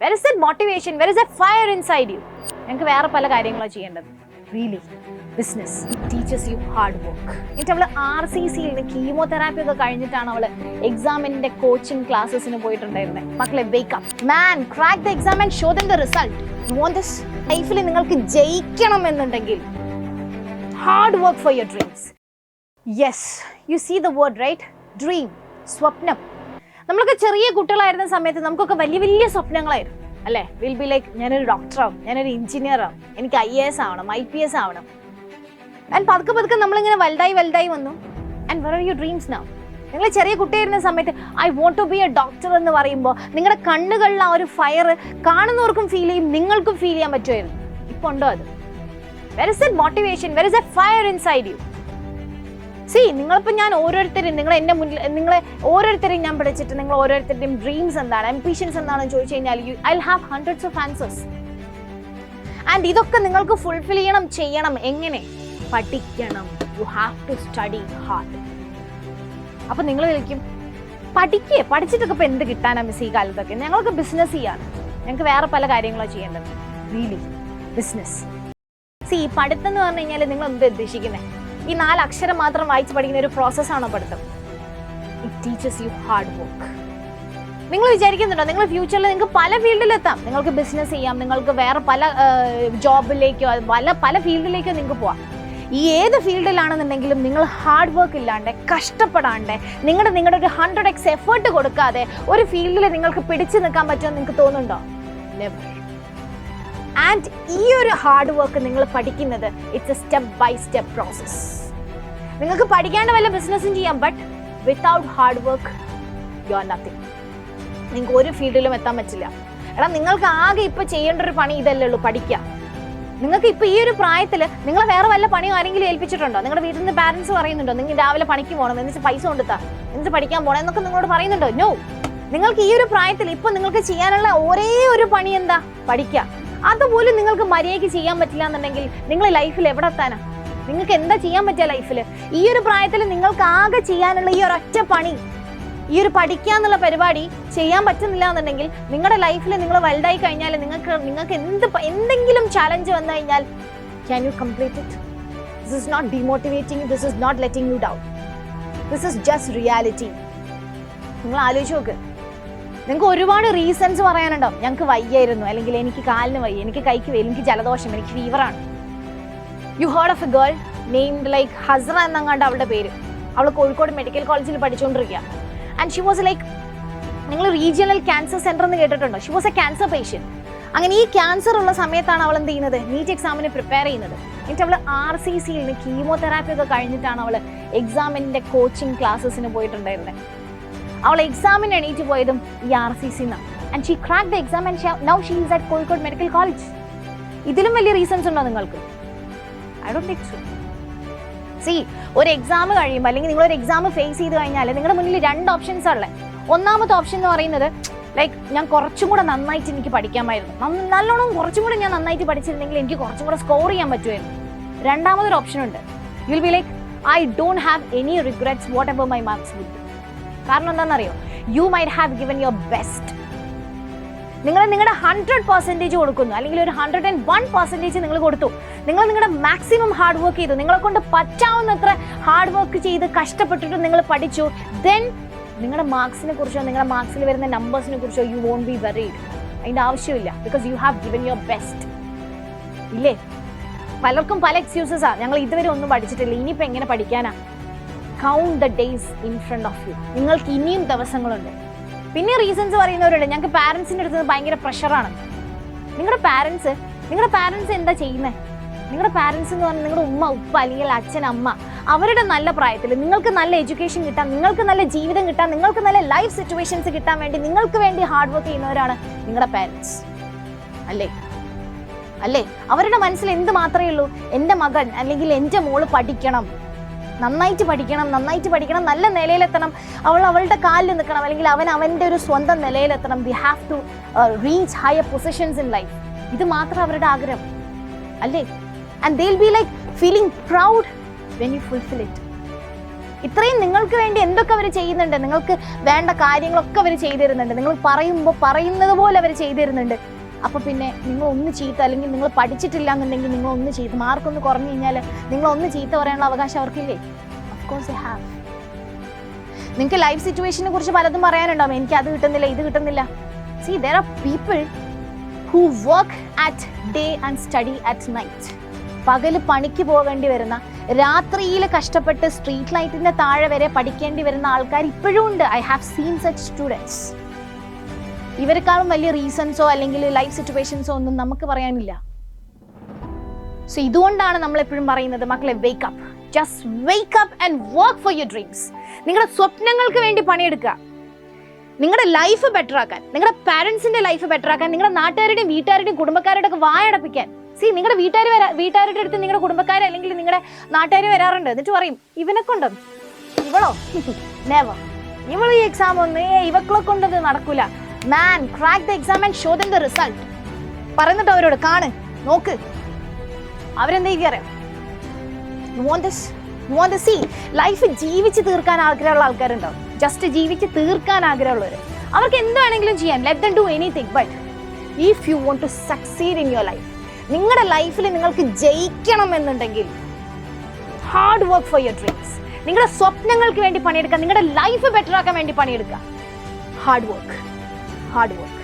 Where is that motivation? Where is that fire inside you? ഞങ്ങൾക്ക് വേറെ പല കാര്യങ്ങളാണ് ചെയ്യേണ്ടത്. Really, business. It teaches you hard work. എന്നിട്ട് അവള് RCCയിൽ നിന്ന് കീമോതെറാപ്പി ഒക്കെ കഴിഞ്ഞിട്ടാണ് അവള് എക്സാമിന്റെ കോച്ചിങ് ക്ലാസ്സസിന് പോയിട്ടുണ്ടായിരുന്നത്. മക്കളെ wake up. Man, crack the exam and show them the result. You want this? ലൈഫിൽ നിങ്ങൾക്ക് ജയിക്കണം എന്നുണ്ടെങ്കിൽ hard work for your dreams. Yes, you see the word, right? Dream, സ്വപ്നം. നമ്മളൊക്കെ ചെറിയ കുട്ടികളായിരുന്ന സമയത്ത് നമുക്കൊക്കെ വലിയ വലിയ സ്വപ്നങ്ങളായിരുന്നു അല്ലേ? വിൽ ബി ലൈക്ക് ഞാനൊരു ഡോക്ടറാവും, ഞാനൊരു എഞ്ചിനീയറാവും, എനിക്ക് IAS ആവണം, IPS ആവണം. ആൻഡ് പതുക്കെ പതുക്കെ നമ്മളിങ്ങനെ വലുതായി വന്നു. And where are your dreams now? നിങ്ങൾ ചെറിയ കുട്ടിയായിരുന്ന സമയത്ത് I want to be a doctor എന്ന് പറയുമ്പോൾ നിങ്ങളുടെ കണ്ണുകളിൽ ആ ഒരു ഫയർ കാണുന്നവർക്കും ഫീൽ ചെയ്യും, നിങ്ങൾക്കും ഫീൽ ചെയ്യാൻ പറ്റുമായിരുന്നു. ഇപ്പോൾ ഉണ്ടോ അത്? Where is that motivation? Where is that fire inside U? നിങ്ങളിപ്പോൾ ഞാൻ ഓരോരുത്തരും നിങ്ങളെ ഓരോരുത്തരെയും ഞാൻ പഠിച്ചിട്ട് നിങ്ങൾ ഓരോരുത്തരുടെയും ഡ്രീംസ് എന്താണ്, അംബിഷൻസ് എന്താണെന്ന് ചോദിച്ചു കഴിഞ്ഞാൽ I will have hundreds of answers. And ഇതൊക്കെ നിങ്ങൾക്ക് ഫുൾഫിൽ ചെയ്യണം. എങ്ങനെ? പഠിക്കണം. You have to study hard. അപ്പൊ നിങ്ങൾ വിളിക്കും പഠിച്ചിട്ടൊക്കെ ഇപ്പൊ എന്ത് കിട്ടാനാ മിസ് ഈ കാലത്തൊക്കെ? ഞങ്ങൾക്ക് ബിസിനസ് ചെയ്യാണ്, ഞങ്ങൾക്ക് വേറെ പല കാര്യങ്ങളാണ് ചെയ്യേണ്ടത്. Really business. പഠിത്തം എന്ന് പറഞ്ഞു കഴിഞ്ഞാൽ നിങ്ങൾ എന്ത് ഉദ്ദേശിക്കുന്നത്? ഈ 4 അക്ഷരം മാത്രം വായിച്ച് പഠിക്കുന്ന ഒരു പ്രോസസ്സാണോ പഠിത്തം? It teaches U hard work. നിങ്ങൾ വിചാരിക്കുന്നുണ്ടോ നിങ്ങൾ ഫ്യൂച്ചറിൽ നിങ്ങൾക്ക് പല ഫീൽഡിലെത്താം? നിങ്ങൾക്ക് ബിസിനസ് ചെയ്യാം, നിങ്ങൾക്ക് വേറെ പല ജോബിലേക്കോ പല ഫീൽഡിലേക്കോ നിങ്ങൾക്ക് പോവാം. ഈ ഏത് ഫീൽഡിലാണെന്നുണ്ടെങ്കിലും നിങ്ങൾ ഹാർഡ് വർക്ക് ഇല്ലാണ്ട്, കഷ്ടപ്പെടാണ്ട്, നിങ്ങളുടെ ഒരു 100x എഫേർട്ട് കൊടുക്കാതെ ഒരു ഫീൽഡിൽ നിങ്ങൾക്ക് പിടിച്ചു നിൽക്കാൻ പറ്റുമെന്ന് നിങ്ങൾക്ക് തോന്നുന്നുണ്ടോ? നെവർ. ആൻഡ് ഈ ഒരു ഹാർഡ് വർക്ക് നിങ്ങൾ പഠിക്കുന്നത് it's a step by step process. നിങ്ങൾക്ക് പഠിക്കാണ്ട് വല്ല ബിസിനസ്സും ചെയ്യാം, but without hard work you are nothing. നിങ്ങൾക്ക് ഒരു ഫീൽഡിലും എത്താൻ പറ്റില്ല. നിങ്ങൾക്ക് ആകെ ഇപ്പൊ ചെയ്യേണ്ട ഒരു പണി ഇതല്ലേ ഉള്ളൂ, പഠിക്കുക. നിങ്ങൾക്ക് ഇപ്പൊ ഈ ഒരു പ്രായത്തിൽ നിങ്ങൾ വേറെ വല്ല പണിയോ ആരെങ്കിലും ഏൽപ്പിച്ചിട്ടുണ്ടോ? നിങ്ങളുടെ വീട്ടിൽ നിന്ന് പാരന്റ്സ് പറയുന്നുണ്ടോ നിങ്ങൾ രാവിലെ പണിക്ക് പോകണം, എന്നിട്ട് പൈസ കൊണ്ടുത്താ, എന്നിട്ട് പഠിക്കാൻ പോകണം എന്നൊക്കെ നിങ്ങളോട് പറയുന്നുണ്ടോ? നോ. നിങ്ങൾക്ക് ഈ ഒരു പ്രായത്തിൽ ഇപ്പൊ നിങ്ങൾക്ക് ചെയ്യാനുള്ള ഒരേ ഒരു പണി എന്താ? പഠിക്കുക. അതുപോലും നിങ്ങൾക്ക് മര്യാദയ്ക്ക് ചെയ്യാൻ പറ്റില്ല എന്നുണ്ടെങ്കിൽ നിങ്ങൾ ലൈഫിൽ എവിടെ എത്താനാ? നിങ്ങൾക്ക് എന്താ ചെയ്യാൻ പറ്റുക ലൈഫിൽ? ഈ ഒരു പ്രായത്തിൽ നിങ്ങൾക്ക് ആകെ ചെയ്യാനുള്ള ഈ ഒരൊറ്റ പണി, ഈ ഒരു പഠിക്കാന്നുള്ള പരിപാടി ചെയ്യാൻ പറ്റുന്നില്ല എന്നുണ്ടെങ്കിൽ നിങ്ങളുടെ ലൈഫിൽ നിങ്ങൾ വലുതായി കഴിഞ്ഞാൽ നിങ്ങൾക്ക് എന്തെങ്കിലും ചാലഞ്ച് വന്നു കഴിഞ്ഞാൽ can you complete it? This is not demotivating, this is not letting you down, this is just reality. നിങ്ങൾ ആലോചിച്ച് നോക്ക്. നിങ്ങൾക്ക് ഒരുപാട് റീസൺസ് പറയാനുണ്ടാവും. ഞങ്ങൾക്ക് വയ്യായിരുന്നു, അല്ലെങ്കിൽ എനിക്ക് കാലിന് വയ്യ, എനിക്ക് കൈക്ക് വയ്യ, എനിക്ക് ജലദോഷം, എനിക്ക് ഫീവറാണ്. You heard of a girl named like Hasra എന്നങ്ങാണ്ട് അവളുടെ പേര്. അവൾ കോഴിക്കോട് മെഡിക്കൽ കോളേജിൽ പഠിച്ചുകൊണ്ടിരിക്കുക. ആൻഡ് ഷി വാസ് ലൈക്ക്, നിങ്ങൾ റീജിയണൽ ക്യാൻസർ സെന്റർ എന്ന് കേട്ടിട്ടുണ്ടോ? She was a cancer patient. അങ്ങനെ ഈ ക്യാൻസർ ഉള്ള സമയത്താണ് അവൾ എന്ത് ചെയ്യുന്നത്? നീറ്റ് എക്സാമിന് പ്രിപ്പയർ ചെയ്യുന്നത്. എന്നിട്ട് അവൾ RCCയിൽ നിന്ന് കീമോതെറാപ്പി ഒക്കെ കഴിഞ്ഞിട്ടാണ് അവൾ എക്സാമിന്റെ കോച്ചിങ് ക്ലാസ്സസിന് പോയിട്ടുണ്ടായിരുന്നത്. അവൾ എക്സാമിന് എണീറ്റ് പോയതും ഈ RCC and she crack the exam and now she is at Kozhikode medical college. ഇതിലും വലിയ റീസൺസ് ഉണ്ടോ നിങ്ങൾക്ക്? I don't think so. ഒരു എക്സാം കഴിയുമ്പോൾ, അല്ലെങ്കിൽ നിങ്ങൾ ഒരു എക്സാം ഫേസ് ചെയ്ത് കഴിഞ്ഞാൽ നിങ്ങളുടെ മുന്നിൽ 2 ഓപ്ഷൻസ് ഉള്ളത്. ഒന്നാമത്തെ ഓപ്ഷൻ എന്ന് പറയുന്നത് ലൈക്ക് ഞാൻ കുറച്ചും കൂടെ നന്നായിട്ട് എനിക്ക് പഠിക്കാമായിരുന്നു, നല്ലോണം കുറച്ചും കൂടെ ഞാൻ നന്നായിട്ട് പഠിച്ചിരുന്നെങ്കിൽ എനിക്ക് കുറച്ചും കൂടെ സ്കോർ ചെയ്യാൻ പറ്റുമായിരുന്നു. രണ്ടാമതൊരു ഓപ്ഷൻ ഉണ്ട്. You will be like I don't have any regrets whatever my marks would be. കാരണം എന്താണെന്നറിയോ? You might have given your best. നിങ്ങൾ നിങ്ങളുടെ 100% കൊടുക്കുന്നു, അല്ലെങ്കിൽ ഒരു 101% നിങ്ങൾ കൊടുത്തു. നിങ്ങൾ നിങ്ങളുടെ മാക്സിമം ഹാർഡ് വർക്ക് ചെയ്തു, നിങ്ങളെ കൊണ്ട് പറ്റാവുന്നത്ര ഹാർഡ് വർക്ക് ചെയ്ത് കഷ്ടപ്പെട്ടിട്ട് നിങ്ങൾ പഠിച്ചു. ദെൻ നിങ്ങളുടെ മാർക്സിനെ കുറിച്ചോ നിങ്ങളുടെ മാർക്സിൽ വരുന്ന നമ്പേഴ്സിനെ കുറിച്ചോ യു വോണ്ട് ബി വെറീഡ്. അതിൻ്റെ ആവശ്യമില്ല. Because you have given your best. ഇല്ലേ? പലർക്കും പല എക്സ്ക്യൂസസാ. ഞങ്ങൾ ഇതുവരെ ഒന്നും പഠിച്ചിട്ടില്ല, ഇനിയിപ്പോൾ എങ്ങനെ പഠിക്കാനാ? Count the days in front of you. നിങ്ങൾക്ക് ഇനിയും ദിവസങ്ങളുണ്ട്. പിന്നെ റീസൺസ് പറയുന്നവരുണ്ട്, ഞങ്ങൾക്ക് പാരൻസിൻ്റെ അടുത്ത് ഭയങ്കര പ്രഷറാണ്. നിങ്ങളുടെ പാരൻസ് എന്താ ചെയ്യുന്നത്? നിങ്ങളുടെ പാരൻസ് എന്ന് പറഞ്ഞാൽ നിങ്ങളുടെ ഉമ്മ, ഉപ്പ, അല്ലെങ്കിൽ അച്ഛൻ, അമ്മ, അവരുടെ നല്ല പ്രായത്തിൽ നിങ്ങൾക്ക് നല്ല എഡ്യൂക്കേഷൻ കിട്ടാൻ, നിങ്ങൾക്ക് നല്ല ജീവിതം കിട്ടാൻ, നിങ്ങൾക്ക് നല്ല ലൈഫ് സിറ്റുവേഷൻസ് കിട്ടാൻ വേണ്ടി നിങ്ങൾക്ക് വേണ്ടി ഹാർഡ് വർക്ക് ചെയ്യുന്നവരാണ് നിങ്ങളുടെ പാരൻസ്. അല്ലേ? അവരുടെ മനസ്സിൽ എന്ത് മാത്രമേ ഉള്ളൂ? എൻ്റെ മകൻ അല്ലെങ്കിൽ എൻ്റെ മോള് പഠിക്കണം, നന്നായിട്ട് പഠിക്കണം, നല്ല നിലയിലെത്തണം, അവളുടെ കാലിൽ നിൽക്കണം, അല്ലെങ്കിൽ അവൻ്റെ ഒരു സ്വന്തം നിലയിലെത്തണം. They have to reach higher positions in life. ഇത് മാത്രം അവരുടെ ആഗ്രഹം അല്ലേ? And they will be like feeling proud when you fulfill it. ഇത്രയും നിങ്ങൾക്ക് വേണ്ടി എന്തൊക്കെ അവർ ചെയ്യുന്നുണ്ട്, നിങ്ങൾക്ക് വേണ്ട കാര്യങ്ങളൊക്കെ അവർ ചെയ്തു തരുന്നുണ്ട്, നിങ്ങൾ പറയുമ്പോൾ പറയുന്നത് പോലെ അവർ ചെയ്തു തരുന്നുണ്ട്. അപ്പോൾ പിന്നെ നിങ്ങൾ ഒന്ന് ചീത്ത, അല്ലെങ്കിൽ നിങ്ങൾ പഠിച്ചിട്ടില്ല എന്നുണ്ടെങ്കിൽ നിങ്ങൾ ഒന്ന് ചീത്ത, മാർക്കൊന്ന് കുറഞ്ഞു കഴിഞ്ഞാൽ നിങ്ങൾ ഒന്ന് ചീത്ത പറയാനുള്ള അവകാശം അവർക്കില്ലേ? Of course they have. നിങ്ങൾക്ക് ലൈഫ് സിറ്റുവേഷനെ കുറിച്ച് പലതും പറയാനുണ്ടാവും, എനിക്ക് അത് കിട്ടുന്നില്ല, ഇത് കിട്ടുന്നില്ല. See there are people who work at day and study at night. പകല് പണിക്ക് പോകേണ്ടി വരുന്ന, രാത്രിയിൽ കഷ്ടപ്പെട്ട് സ്ട്രീറ്റ് ലൈറ്റിന്റെ താഴെ വരെ പഠിക്കേണ്ടി വരുന്ന ആൾക്കാർ ഇപ്പോഴും ഉണ്ട്. I have seen such students. ഇവരെക്കാളും വലിയ റീസൺസോ അല്ലെങ്കിൽ ലൈഫ് സിറ്റുവേഷൻസോ ഒന്നും നമുക്ക് പറയാനില്ല. സോ ഇതുകൊണ്ടാണ് നമ്മൾ എപ്പോഴും പറയുന്നത്, മക്കളെ wake up, just wake up and work for your dreams. നിങ്ങളുടെ സ്വപ്നങ്ങൾക്ക് വേണ്ടി പണിയെടുക്കുക. നിങ്ങളുടെ ലൈഫ് ബെറ്റർ ആക്കാൻ, നിങ്ങളുടെ പാരൻസിന്റെ ലൈഫ് ബെറ്റർ ആക്കാൻ, നിങ്ങളുടെ നാട്ടുകാരുടെയും വീട്ടുകാരുടെയും കുടുംബക്കാരുടെ ഒക്കെ വായടപ്പിക്കാൻ. സി, നിങ്ങളുടെ വീട്ടുകാരുടെ അടുത്ത് നിങ്ങളുടെ കുടുംബക്കാരെ അല്ലെങ്കിൽ നിങ്ങളുടെ നാട്ടുകാർ വരാറുണ്ട്. എന്നിട്ട് പറയും, ഇവനെ കൊണ്ടോ, ഇവളോ, നെവർ, ഇവൾ ഈ എക്സാം ഒന്ന് ഇവക്കളെ കൊണ്ടത് നടക്കൂല. Man, crack the exam and show them the result. പറയുന്നിട്ട് അവരോട്, കാണ്, നോക്ക്. അവരെന്താ അറിയാം, you want this, you want to see. Life ജീവിച്ച് തീർക്കാൻ ആഗ്രഹമുള്ള ആൾക്കാരുണ്ടാവും, ജസ്റ്റ് ജീവിച്ച് തീർക്കാൻ ആഗ്രഹമുള്ളവർ. അവർക്ക് എന്താണെങ്കിലും ചെയ്യാം, let them do anything. But if you want to succeed in your life, നിങ്ങളുടെ ലൈഫിൽ നിങ്ങൾക്ക് ജയിക്കണം എന്നുണ്ടെങ്കിൽ hard work for your dreams. നിങ്ങളുടെ സ്വപ്നങ്ങൾക്ക് വേണ്ടി പണിയെടുക്കുക, നിങ്ങളുടെ ലൈഫ് ബെറ്റർ ആക്കാൻ വേണ്ടി പണിയെടുക്കുക. Hard work, hard work.